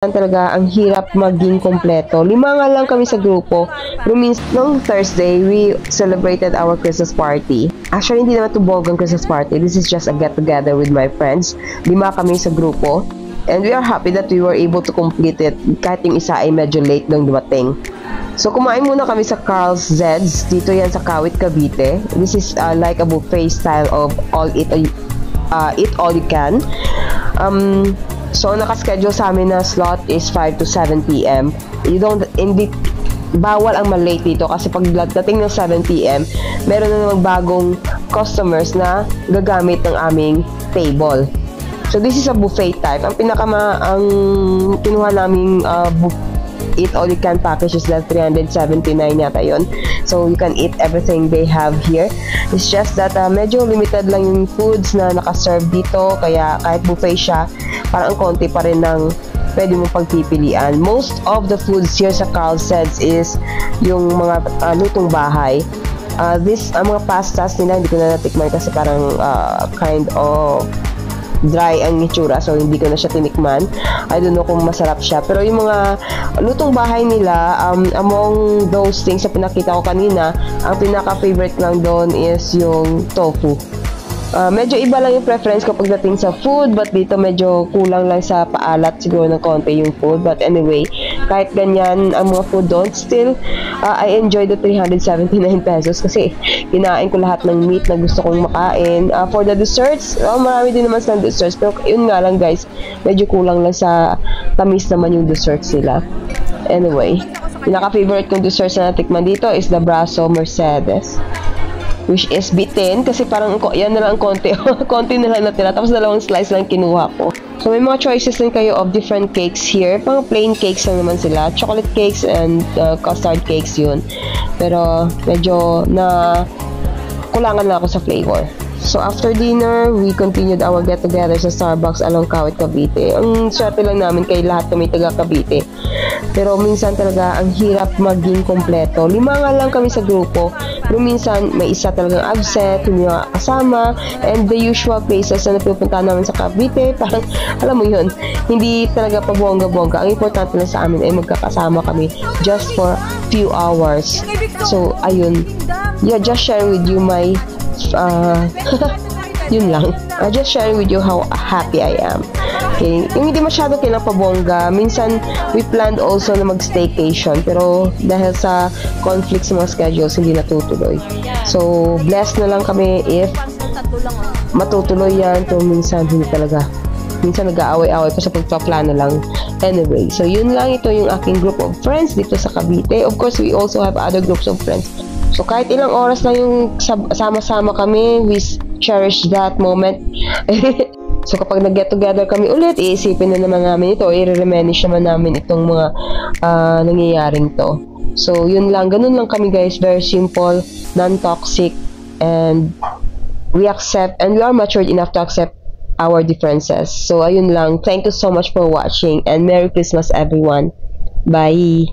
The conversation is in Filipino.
Talaga ang hirap maging kompleto. 5 nga lang kami sa grupo. Pero means, nung Thursday, we celebrated our Christmas party. Actually, hindi naman ito bogang Christmas party. This is just a get-together with my friends. 5 kami sa grupo. And we are happy that we were able to complete it. Kahit yung isa ay medyo late nung dumating. So, kumain muna kami sa Carl's Zeds. Dito yan sa Kawit, Cavite. This is like a buffet style of eat all you can. So, nakaschedule sa amin na slot is 5 to 7 p.m. Bawal ang malate dito kasi pag dating ng 7 p.m. meron na namang bagong customers na gagamit ng aming table. So, this is a buffet type. Ang kinuha naming eat all you can package is that 379 yata yun. So, you can eat everything they have here. It's just that medyo limited lang yung foods na nakaserve dito. Kaya kahit buffet siya, parang konti pa rin ng pwede mong pagpipilian. Most of the foods here sa Carl's Zeds is yung mga lutong bahay. Mga pastas nila, hindi ko na natikman kasi parang kind of dry ang itsura, so hindi ko na siya tinikman. I don't know kung masarap siya, pero yung mga lutong bahay nila, among those things na pinakita ko kanina, ang pinaka-favorite lang doon is yung tofu. Medyo iba lang yung preference ko pagdating sa food, but dito medyo kulang lang sa paalat siguro ng konti yung food. But anyway, kahit ganyan ang mga food doon, still I enjoy the 379 pesos kasi kinain ko lahat ng meat na gusto kong makain. For the desserts, marami din naman sa desserts, pero yun nga lang guys, medyo kulang lang sa tamis naman yung desserts nila. Anyway, pinaka-favorite kong desserts na natikman dito is the Braso Mercedes, which is bitin kasi parang yan na lang konti konti na lang natira, tapos 2 slice lang kinuha ko. So may mga choices din kayo of different cakes here. Pang plain cakes lang naman sila, chocolate cakes and custard cakes yun, pero medyo na kulangan lang ako sa flavor. So after dinner, we continued our get-together sa Starbucks along Kawit, Cavite. Ang swerte lang namin kay lahat kami taga Cavite. Pero minsan talaga ang hirap maging kompleto. 5 nga lang kami sa grupo. Pero minsan may isa talagang absent, hindi kasama. And the usual places na napupunta namin sa Cavite, parang alam mo yun, hindi talaga pa bongga-bongga. Ang importante lang sa amin ay magkakasama kami just for few hours. So ayun, yeah, just share with you my yun lang. Just sharing with you how happy I am. Okay, yung hindi masyado kinapabongga. Minsan, we planned also na mag-staycation, pero dahil sa conflict sa mga schedules, hindi natutuloy. So, blessed na lang kami if matutuloy yan. Pero minsan, hindi talaga. Minsan, nag-aaway-aaway pa sa pagpaplano lang. Anyway, so yun lang. Ito yung aking group of friends dito sa Cavite. Of course, we also have other groups of friends. So, kahit ilang oras lang yung sama-sama kami, we cherish that moment. So, kapag nag-get together kami ulit, iisipin na naman namin ito, i-reminisce naman namin itong mga nangyayaring to. So, yun lang. Ganun lang kami guys. Very simple, non-toxic, and we accept, and we are matured enough to accept our differences. So, ayun lang. Thank you so much for watching, and Merry Christmas everyone. Bye!